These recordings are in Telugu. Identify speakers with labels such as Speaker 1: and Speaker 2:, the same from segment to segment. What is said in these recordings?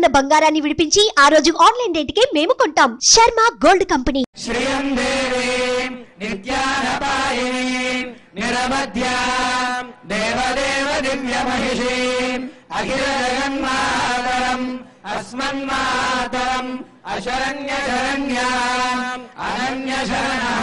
Speaker 1: ఉన్న బంగారాన్ని విడిపించి ఆ రోజు ఆన్లైన్ రేటుకే మేము కొంటాం. Sharma gold company.
Speaker 2: శ్రీయం దేవీం నిత్యానపాయినీం నిరవధ్యాం దేవదేవ దివ్యమహిషీం అఖిల జగన్మాతరం అస్మన్మాతరం అశరణ్య శరణ్యాం అనన్య శరణః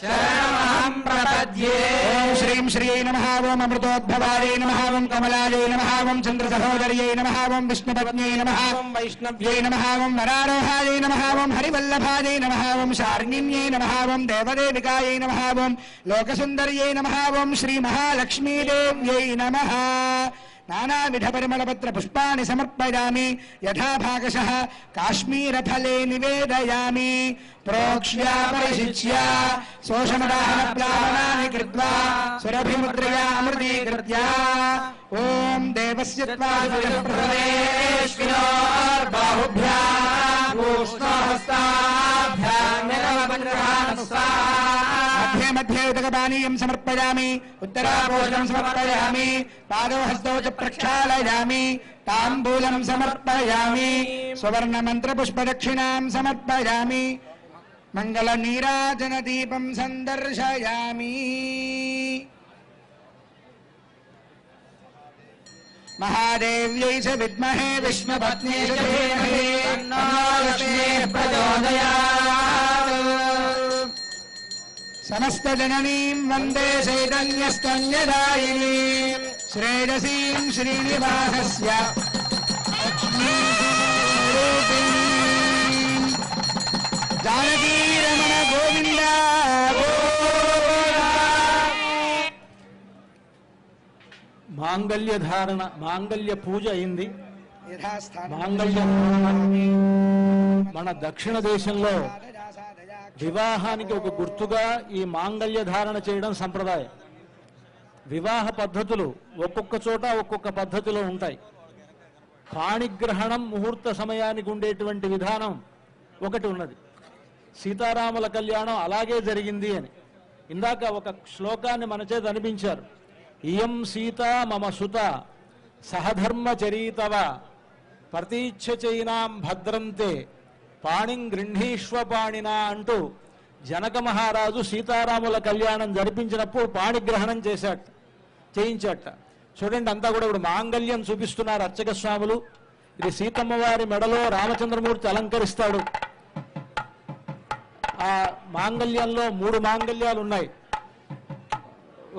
Speaker 2: శరణమహం ప్రపద్యే. ఓం శ్రీం శ్రీ నమః. ఓం అమృతోద్భవాయ నమః. ఓం కమలాయ నమః. ఓం చంద్ర సహోదర్యై నమః. ఓం విష్ణుపత్న్యై నమః. ఓం వైష్ణవ్యై నమః. ఓం వరారోహాయ నమః. ఓం హరివల్లభాయ నమః. ఓం శార్ణిన్యై నమః. ఓం దేవదేవికాయై నమః. ఓం లోకసుందర్యై నమః. ఓం శ్రీ మహాలక్ష్మీదేవ్యై నమః. నానావిధ పరిమళపత్ర పుష్పాన్ని సమర్పయామి. యథా భాగశః కాశ్మీరఫలే నివేదయామి. ప్రోక్ష్య పరిశిచ్య శోషమదాహన ప్లావనాని కృత్వా సురభిముద్రయా అమృతీకృత్య ఓం దేవస్య బాహుభ్యాం మధ్యే మధ్యే ఉదకపానీయం సమర్పయామి. ఉత్తరాపోషణం సమర్పయామి. పాదో హస్తౌ చ ప్రక్షాళయామి. తాంబూలం సమర్పయామి. సువర్ణ మంత్ర పుష్పదక్షిణాం సమర్పయామి. మంగళ నీరాజన దీపం సందర్శయామి. మహాదేవ్యై చ విద్మహే విష్ణుపత్న్యై చ ధీమహి తన్నో లక్ష్మీః ప్రచోదయాత్. సమస్త జననీం వందే చైతన్యస్తన్యదాయినీం శ్రేయసీం శ్రీనివాసస్య లక్ష్మీస్వరూపిణీం జానకీ రమణ గోవింద
Speaker 3: మాంగళ్య ధారణ, మాంగళ్య పూజ అయింది. మాంగళ్య మన దక్షిణ దేశంలో వివాహానికి ఒక గుర్తుగా ఈ మాంగళ్య ధారణ చేయడం సంప్రదాయం. వివాహ పద్ధతులు ఒక్కొక్క చోట ఒక్కొక్క పద్ధతిలో ఉంటాయి. పాణిగ్రహణం ముహూర్త సమయానికి ఉండేటువంటి విధానం ఒకటి ఉన్నది. సీతారాముల కళ్యాణం అలాగే జరిగింది అని ఇందాక ఒక శ్లోకాన్ని మన చేత అనిపించారు. ఇయం సీత మమ సుత సహధర్మచరీతవ ప్రతీచ్ఛచైనాం భద్రంతే పాణిం గృహీష్వ పాణినా అంటూ జనక మహారాజు సీతారాముల కళ్యాణం జరిపించినప్పుడు పాణిగ్రహణం చేయించాట. చూడండి, అంతా కూడా ఇప్పుడు మాంగళ్యం చూపిస్తున్నారు అర్చక స్వాములు. ఇది సీతమ్మ వారి మెడలో రామచంద్రమూర్తి అలంకరిస్తాడు. ఆ మాంగళ్యంలో 3 మాంగళ్యాలు ఉన్నాయి.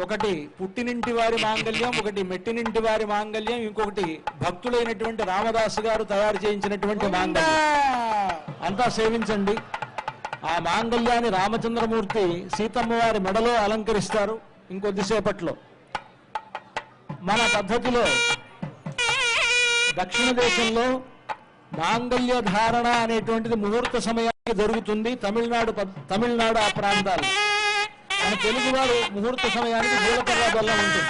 Speaker 3: ఒకటి పుట్టినింటి వారి మాంగళ్యం, ఒకటి మెట్టినింటి వారి మాంగళ్యం, ఇంకొకటి భక్తులైనటువంటి రామదాసు గారు తయారు చేయించినటువంటి మాంగళ్యం. అంతా సేవించండి. ఆ మాంగళ్యాన్ని రామచంద్రమూర్తి సీతమ్మ వారి మెడలో అలంకరిస్తారు ఇంకొద్దిసేపట్లో. మన పద్ధతిలో దక్షిణ దేశంలో మాంగళ్య ధారణ అనేటువంటిది ముహూర్త సమయానికి జరుగుతుంది. తమిళనాడు ఆ ప్రాంతాలు. మన తెలుగు వారు ముహూర్త సమయానికి జీలకర్ర బెల్లం ఉంటుంది.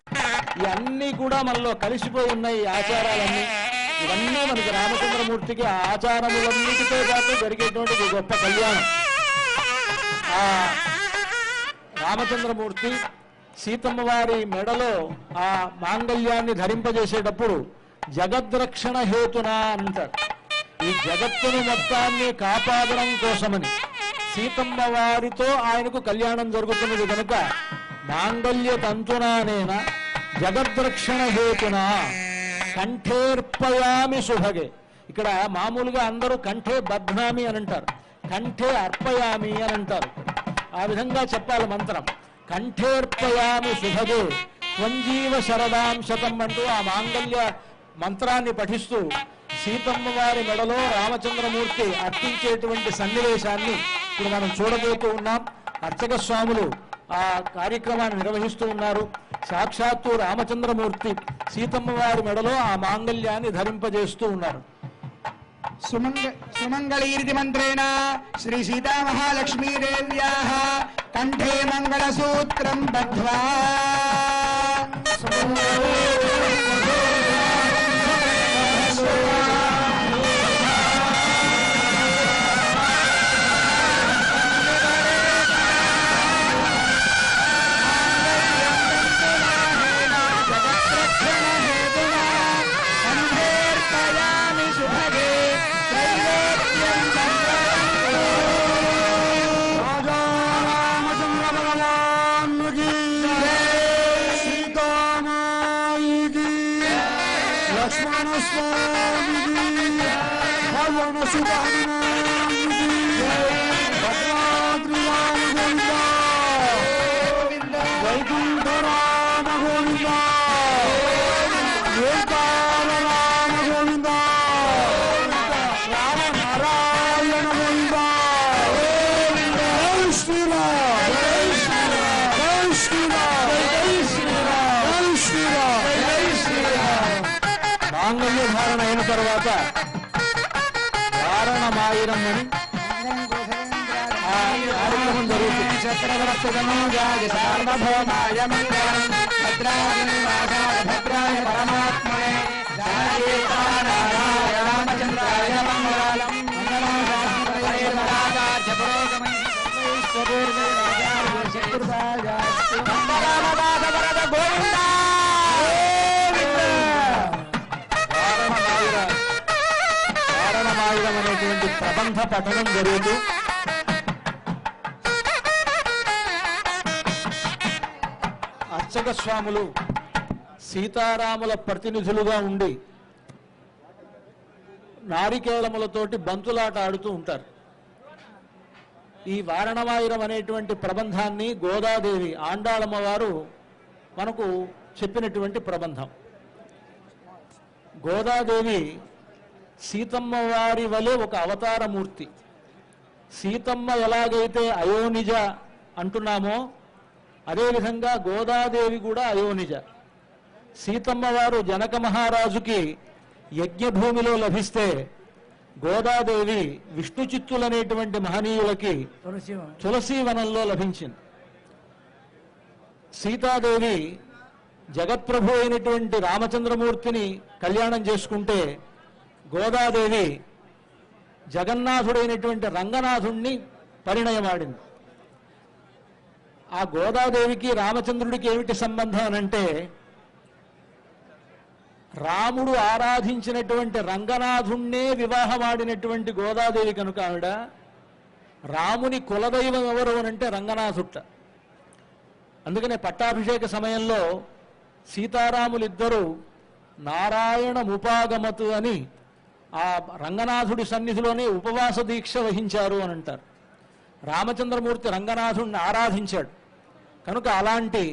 Speaker 3: ఇవన్నీ కూడా మనలో కలిసిపోయి ఉన్నాయి. ఈ ఆచారాలన్నీ ఇవన్నీ మనకి రామచంద్రమూర్తికి ఆ ఆచారములన్నిటితో పాటు జరిగేటువంటి గొప్ప కళ్యాణం. ఆ రామచంద్రమూర్తి సీతమ్మ వారి మెడలో ఆ మాంగళ్యాన్ని ధరింపజేసేటప్పుడు జగద్రక్షణ హేతునా అంటారు. ఈ జగత్తును మొత్తాన్ని కాపాడడం కోసమని సీతమ్మ వారితో ఆయనకు కళ్యాణం జరుగుతున్నది కనుక మాంగళ్య తంతునానేన జగద్రక్షణ హేతున కంఠేర్పయామి శుభగే. ఇక్కడ మామూలుగా అందరూ కంఠే బధ్నామి అని అంటారు, కంఠే అర్పయామి అని అంటారు. ఆ విధంగా చెప్పాలి మంత్రం. కంఠేర్పయామి శుభగే త్వంజీవ శరదాం శతం అంటూ ఆ మాంగళ్య మంత్రాన్ని పఠిస్తూ సీతమ్మ వారి మెడలో రామచంద్రమూర్తి అర్పించేటువంటి సన్నివేశాన్ని ఇప్పుడు మనం చూడబోతూ ఉన్నాం. అర్చక స్వాములు ఆ కార్యక్రమాన్ని నిర్వహిస్తూ ఉన్నారు. సాక్షాత్తు రామచంద్రమూర్తి సీతమ్మ వారి మెడలో ఆ మాంగళ్యాన్ని ధరింపజేస్తూ ఉన్నారు.
Speaker 2: సుమంగళీరితి మంత్రేణ శ్రీ సీతా మహాలక్ష్మీదేవ్యాః కంఠే మంగళసూత్రం బద్ధ్వా శుభగే
Speaker 3: మాంగళ్య ధారణ అయిన తర్వాత వారణమాయిరం అని కార్యక్రమం జరుగుతుంది.
Speaker 2: చక్రవర్తితనూజాయ సార్వభౌమాయ మంగళం భద్రాయ భద్రాయ పరమాత్మనే జానకీకానాయ రామచంద్రాయ మంగళం మంగళాశాస్త్రయ రాజార్య పురోగమై సర్వేశ్వరేర్వేదాయ మంగళామదాస వరద గోవింద
Speaker 3: వారణమాయిరం అనేటువంటి ప్రబంధ పఠనం జరుగుతూ అర్చక స్వాములు సీతారాముల ప్రతినిధులుగా ఉండి నారికేళములతోటి బంతులాట ఆడుతూ ఉంటారు. ఈ వారణమాయిరం అనేటువంటి ప్రబంధాన్ని గోదాదేవి ఆండాళమ్మ వారు మనకు చెప్పినటువంటి ప్రబంధం. గోదాదేవి సీతమ్మ వారి వలె ఒక అవతారమూర్తి. సీతమ్మ ఎలాగైతే అయోనిజ అంటున్నామో అదేవిధంగా గోదాదేవి కూడా అయోనిజ. సీతమ్మ వారు జనక మహారాజుకి యజ్ఞభూమిలో లభిస్తే గోదాదేవి విష్ణు చిత్తులనేటువంటి మహనీయులకి తులసీవనంలో లభించింది. సీతాదేవి జగత్ప్రభు అయినటువంటి రామచంద్రమూర్తిని కళ్యాణం చేసుకుంటే గోదాదేవి జగన్నాథుడైనటువంటి రంగనాథుణ్ణి పరిణయమాడింది. ఆ గోదాదేవికి రామచంద్రుడికి ఏమిటి సంబంధం అనంటే రాముడు ఆరాధించినటువంటి రంగనాథుణ్ణే వివాహమాడినటువంటి గోదాదేవి కనుక ఆవిడ రాముని కులదైవం ఎవరు అనంటే రంగనాథుట్ట. అందుకనే పట్టాభిషేక సమయంలో సీతారాములిద్దరూ నారాయణముపాగమతు అని ఆ రంగనాథుడి సన్నిధిలోనే ఉపవాస దీక్ష వహించారు అని అంటారు. రామచంద్రమూర్తి రంగనాథుడిని ఆరాధించాడు కనుక అలాంటి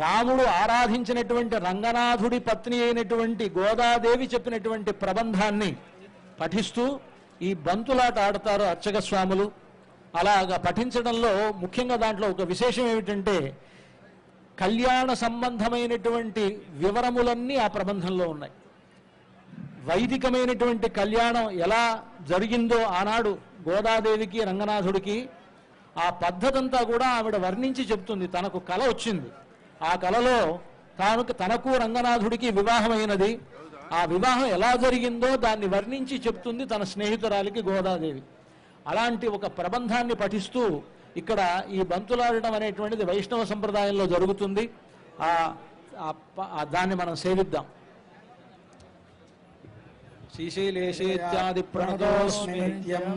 Speaker 3: రాముడు ఆరాధించినటువంటి రంగనాథుడి పత్ని అయినటువంటి గోదాదేవి చెప్పినటువంటి ప్రబంధాన్ని పఠిస్తూ ఈ బంతులాట ఆడతారు అర్చక స్వాములు. అలాగా పఠించడంలో ముఖ్యంగా దాంట్లో ఒక విశేషం ఏమిటంటే కళ్యాణ సంబంధమైనటువంటి వివరములన్నీ ఆ ప్రబంధంలో ఉన్నాయి. వైదికమైనటువంటి కళ్యాణం ఎలా జరిగిందో ఆనాడు గోదాదేవికి రంగనాథుడికి ఆ పద్ధతంతా కూడా ఆవిడ వర్ణించి చెప్తుంది. తనకు కల వచ్చింది, ఆ కలలో తనకు రంగనాథుడికి వివాహమైనది, ఆ వివాహం ఎలా జరిగిందో దాన్ని వర్ణించి చెప్తుంది తన స్నేహితురాలికి గోదాదేవి. అలాంటి ఒక ప్రబంధాన్ని పఠిస్తూ ఇక్కడ ఈ బంతులాడటం అనేటువంటిది వైష్ణవ సంప్రదాయంలో జరుగుతుంది. దాన్ని మనం సేవిద్దాం. శ్రీశైలేశేత్యాది ప్రణతోస్మి నిత్యం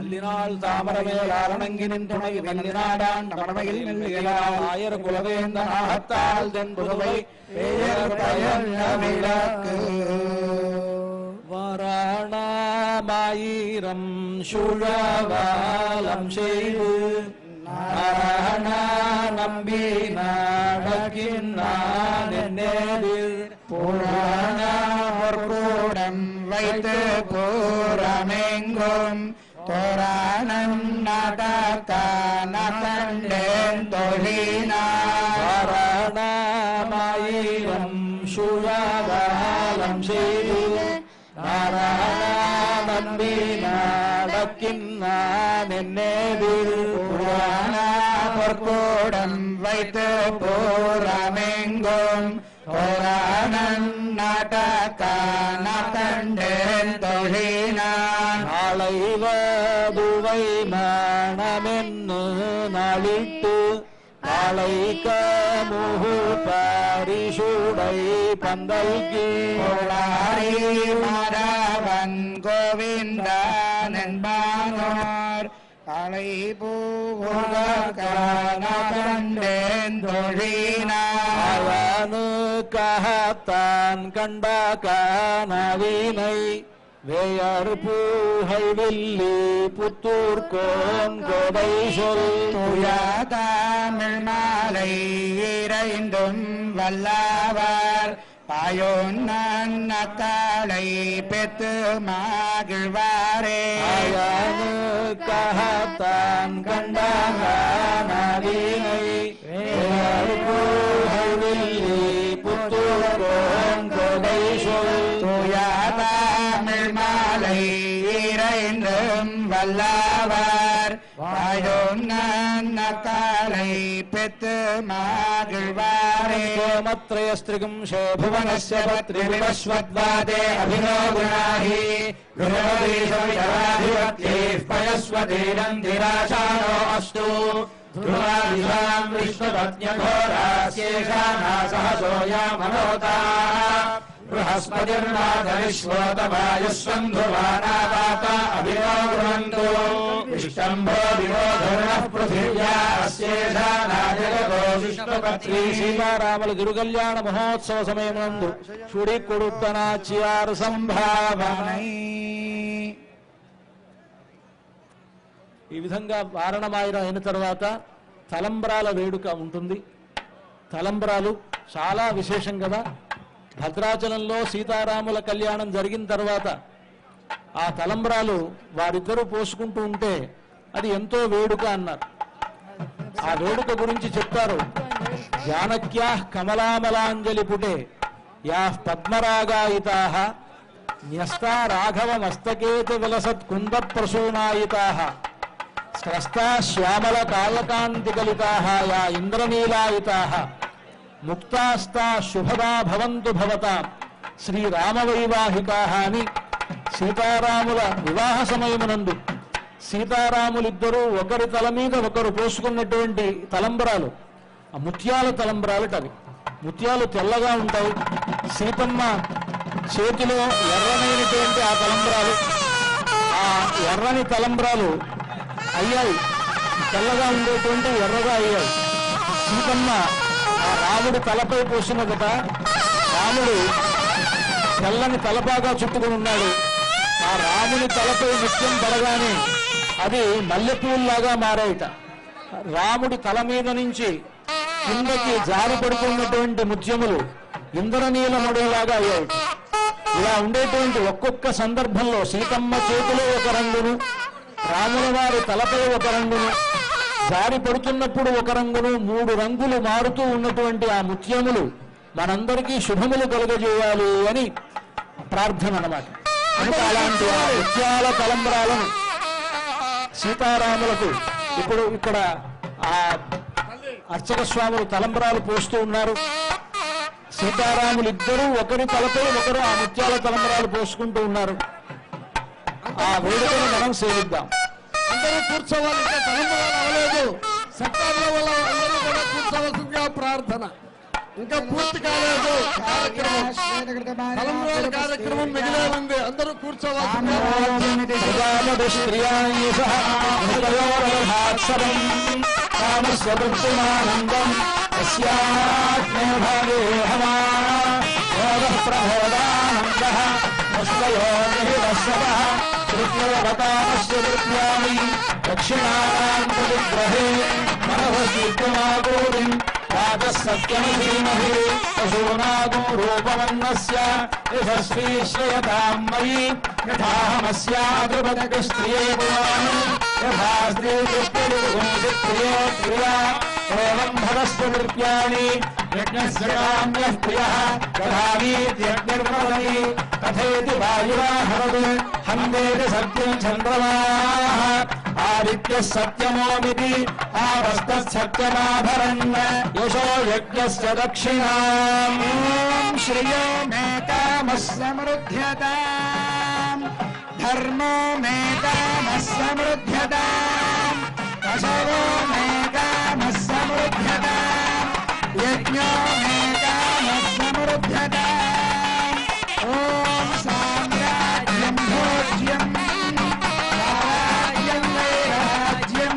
Speaker 3: అల్లినాள் தாமரவேலாரணங்கினின் துணை வெள்ளினாடான் மடமையில் மெல்லுகிறாள் ஆயர் குலவேந்த நாகத்தால் தென் புதுவை பேயர் பயந்த விளக்கு வாராணாமாயிரம் சுழவாலம் செய்து நாராயண நம்பி நாடகின்னான் என்னேதில் புராண பொற்கூடம் வைத்து பூரமெங்கும் தோராணம் நாடக்கான கண்டேன் தொழினாராயணமாயிரம் சுழவாலம் செய்து நாராயண நம்பி நாடக்கின்னான் என்னேதில் புராண பொற்கூடம் வைத்து பூரமெங்கும் புராணம் நாடக்கான கண்டேன் தொழினான் நாளைவதுவை மணமென்னு நாளிட்டு நாளைக்க முகு பரிசுடை பந்தல்கி கோளாரி மாதவன் கோவிந்தன் என்பானோர் காலை பூகன கண்டேன் தொழினான் கஹத்தான் கண்டாகானவீனை வேயறுப்பூஹை வில்லி புத்தூர் கோன் கோதை சொல்
Speaker 2: தமிழ் மாலை இறைந்தும் வல்லவர் பாயோன்னத்தாளை பெத்து மகிழ்வாரே
Speaker 3: ஆயானு கஹத்தான் கண்டாகானவீனை வேயறுப்பூஹை வில்லி புத்தூர் கோன் கோதை சொல்
Speaker 2: தமிழ் மாலை இறைந்தும் வல்லவர் பாயோன்னத்தாளை பெத்து மகிழ்வாரே
Speaker 3: सोमत्रयस्त्रिगं भुवनस्य पत्रिविवस्वद्वादे अभिनो गुणाहि गृहदेशविधराधिपत्यैः पयस्वतीरन्धिराशानो अस्तु ध्रुवादिशाम् विष्णुपत्न्यघोरास्येषा सहसोऽयामनोताः बृहस्पतिर्नाथविश्वोतवायुस्वन्धुवानावात अभिनो गृह्णन्तु विष्टम्भो विवोधर्णः पृथिव्या अस्येषा नाजगतो विष्णुपत्नी సీతారాముల తిరుకల్యాణ మహోత్సవ సమయమందు చుడి కొడుతనాచ్యారు సంభావనై. ఈ విధంగా వారణమాయనం అయిన తర్వాత తలంబ్రాల వేడుక ఉంటుంది. తలంబ్రాలు చాలా విశేషం కదా. భద్రాచలంలో సీతారాముల కళ్యాణం జరిగిన తర్వాత ఆ తలంబ్రాలు వారిద్దరూ పోసుకుంటూ ఉంటే అది ఎంతో వేడుక అన్నారు. ఆ వేడుక గురించి చెప్తారు. జానక్యా కమలామలాంజలి పుటే యా పద్మరాగాయితాః న్యస్తా రాఘవ మస్తకేతి విలసత్ కుంద ప్రసూనాయితాః స్రస్తా శ్యామల కాయకాంతి కలితాః యా ఇంద్రనీలాయితాః ముక్తాస్తా శుభదా భవంతు భవతాం శ్రీరామవైవాహికాః అని సీతారాముల వివాహ సమయమునందు సీతారాములిద్దరూ ఒకరి తల మీద ఒకరు పోసుకున్నటువంటి తలంబరాలు ఆ ముత్యాల తలంబరాలటవి. ముత్యాలు తెల్లగా ఉంటాయి. సీతమ్మ చేతిలో ఎర్రనైనటువంటి ఆ తలంబరాలు, ఆ ఎర్రని తలంబరాలు అయ్యాయి, తెల్లగా ఉండేటువంటి ఎర్రగా అయ్యాయి. సీతమ్మ ఆ రాముడి తలపై పోసినదట. రాముడు తెల్లని తలపాగా చుట్టుకుని ఉన్నాడు. ఆ రాముని తలపై ముత్యం పడగానే అది మల్లెపూల్లాగా మారాయిట. రాముడి తల మీద నుంచి కిందకి జారి పడుతున్నటువంటి ముత్యములు ఇంద్రనీలముడిలాగా అయ్యాయిట. ఇలా ఉండేటువంటి ఒక్కొక్క సందర్భంలో సీతమ్మ చేతిలో ఒక రంగును, రాముల వారి తలపై ఒక రంగును, జారి పడుతున్నప్పుడు ఒక రంగును, 3 రంగులు మారుతూ ఉన్నటువంటి ఆ ముత్యములు మనందరికీ శుభములు కలుగజేయాలి అని ప్రార్థన అన్నమాట. అంటే అలాంటి ఆ ముత్యాల తలంబరాలను సీతారాములకు ఇప్పుడు ఇక్కడ ఆ అర్చక స్వాములు తలంబరాలు పోస్తూ ఉన్నారు. సీతారాములు ఇద్దరూ ఒకరి తలపై ఒకరు ఆ ముత్యాల తలంబరాలు పోసుకుంటూ ఉన్నారు. ఆ వేడుకను మనం సేవిద్దాం.
Speaker 4: అందరూ కూర్చోవాలి. ఇంకా తలంబరాలు అవ్వలేదు. సత్కారుల వల్ల అందరూ కూడా కూర్చోవలసిందిగా ప్రార్థన. ఇంకా పూర్తి కాలేదు కార్యక్రమం. తలంబరాల కార్యక్రమం మిగిలే ఉంది. అందరూ కూర్చోవాల్సిందిగా
Speaker 3: దక్షిణాగ్రహే మనోహి సత్యమధీమహి పశూనాగో రూపవర్ణస్య యశస్వీ శ్రేయతాం మయి యథాహమస్యాద్రుపదక స్త్రియే భవాని యథా స్త్రీయే ప్రియా ఏవం భవస్వ నృత్యాని యజ్ఞస్య కామ్యః ప్రియః దధామీత్యగ్నిర్భవతి తథేతి వాయురాహరత్ హందేతి సత్యం చంద్రమాః ఆదిత్యః సత్యమోమితి ఆవస్తత్సత్యమాభరన్ యశో యజ్ఞస్య దక్షిణాం
Speaker 2: శ్రియో మే కామః సమృద్ధ్యతాం ధర్మో మే కామః సమృద్ధ్యతాం పశవో మే కామః సమృద్ధ్యతాం యజ్ఞో మే కామః సమృద్ధ్యతాం ఓం సామ్రాజ్యం భోజ్యం రాజ్యం వైరాజ్యం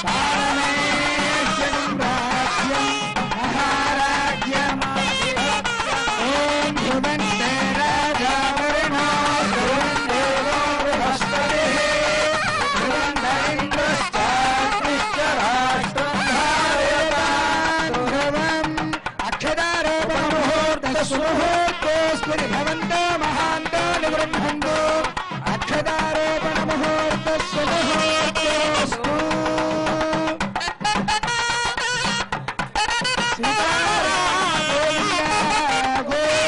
Speaker 2: పారమేశ్వరం రాజ్యం మహారాజ్యం గృహంతు అక్షదారోపణ ముహూర్త శుభముహూర్తోస్తు. సీతారామ గోవింద గోవింద.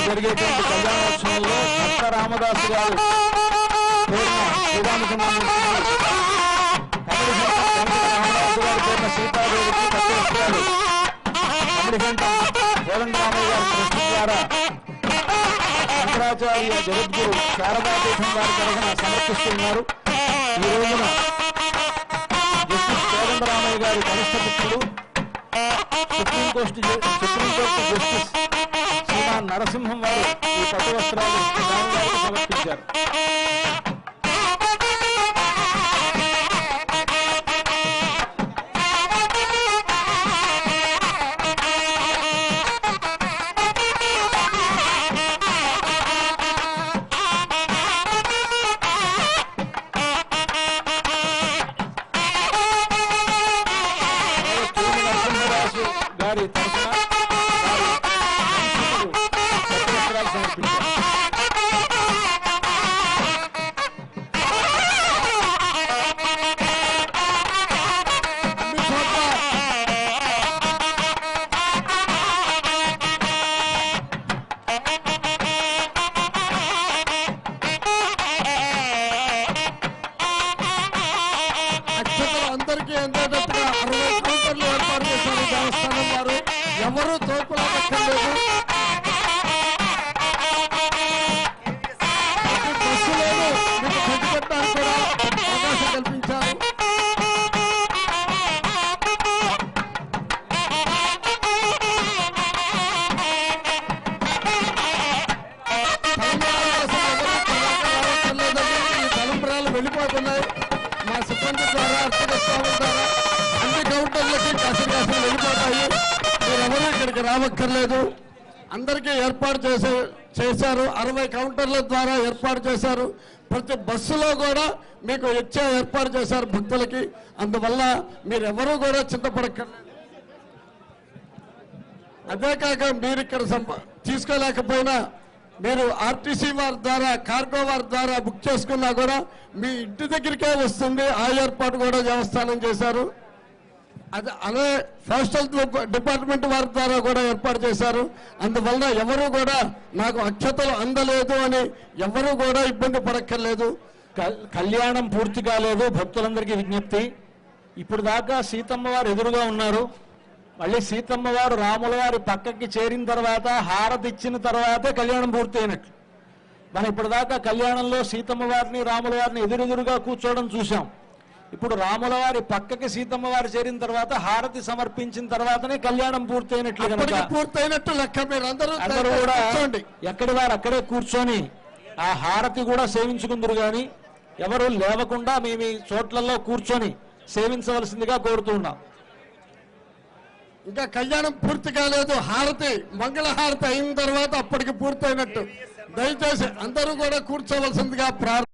Speaker 3: జరిగేటువంటి కళ్యాణోత్సవంలో భక్త రామదాసు గారు పేరున శ్రీరామచంద్రమూర్తి రామదాసు గారి పేరున సీతాదేవికి పట్టు వస్త్రాలు కమిడిగంట కోదండరామయ్య గారి ట్రస్ట్ ద్వారా శంకరాచార్య జగద్గురు శారదాపీఠం వారి తరఫున సమర్పిస్తున్నారు. ఈ రోజున జస్టిస్ కోదండరామయ్య గారి కనిష్ట పుత్రుడు సుప్రీంకోర్టు జస్టిస్ శ్రీమాన్ నరసింహం వారు ఈ పట్టు వస్త్రాలు స్వామివారికి సమర్పించారు. నరసింహరాజు గారి తరఫున
Speaker 4: అందరికీ అందేటట్టుగా 60 కౌంటర్లు ఏర్పాటు చేశారు దేవస్థానం వారు. ఎవరు తోపులాడక్కర్లేదు. బస్సులోనూ మీకు పెట్టుకోవడానికి కూడా అవకాశం కల్పించారు. తలంబరాలు వెళ్ళిపోతున్నాయి. మా సిబ్బంది ద్వారా అర్చక స్వామి ద్వారా అన్ని కౌంటర్లకి కాసిన వెళ్ళిపోతాయి. మీరెవరూ ఇక్కడికి రావక్కర్లేదు. అందరికీ ఏర్పాటు చేశారు. 60 కౌంటర్ల ద్వారా ఏర్పాటు చేశారు. ప్రతి బస్సులో కూడా మీకు ఇచ్చే ఏర్పాటు చేశారు భక్తులకి. అందువల్ల మీరెవరూ కూడా చింతపడక్కర్లేదు. అదే కాక మీరు ఇక్కడ తీసుకోలేకపోయినా మీరు ఆర్టీసీ వారి ద్వారా కార్గో వారి ద్వారా బుక్ చేసుకున్నా కూడా మీ ఇంటి దగ్గరికే వస్తుంది. ఆ ఏర్పాటు కూడా దేవస్థానం చేశారు. అదే పోస్టల్ డిపార్ట్మెంట్ వారి ద్వారా కూడా ఏర్పాటు చేశారు. అందువల్ల ఎవరు కూడా నాకు అక్షతలు అందలేదు అని ఎవరు కూడా ఇబ్బంది పడక్కర్లేదు.
Speaker 3: కళ్యాణం పూర్తి కాలేదు. భక్తులందరికీ విజ్ఞప్తి, ఇప్పుడు దాకా సీతమ్మ వారు ఎదురుగా ఉన్నారు. మళ్ళీ సీతమ్మ వారు రాముల వారి పక్కకి చేరిన తర్వాత హారతి ఇచ్చిన తర్వాతే కళ్యాణం పూర్తి అయినట్లు. మనం ఇప్పటిదాకా కళ్యాణంలో సీతమ్మ వారిని రాముల వారిని ఎదురెదురుగా కూర్చోవడం చూసాం. ఇప్పుడు రాముల వారి పక్కకి సీతమ్మ వారు చేరిన తర్వాత హారతి సమర్పించిన తర్వాతనే కళ్యాణం పూర్తయినట్లు కనుక
Speaker 4: పూర్తయినట్టు లెక్క. మీరు అందరూ
Speaker 3: కూడా ఎక్కడి వారు అక్కడే కూర్చొని ఆ హారతి కూడా సేవించుకుందరు. కానీ ఎవరు లేవకుండా మేము చోట్లలో కూర్చొని సేవించవలసిందిగా కోరుతున్నాం.
Speaker 4: ఇంకా కళ్యాణం పూర్తి కాలేదు. హారతి మంగళహారతి అయిన తర్వాత అప్పటికి పూర్తయినట్టు. దయచేసి అందరూ కూడా కూర్చోవలసిందిగా ప్రార్థన.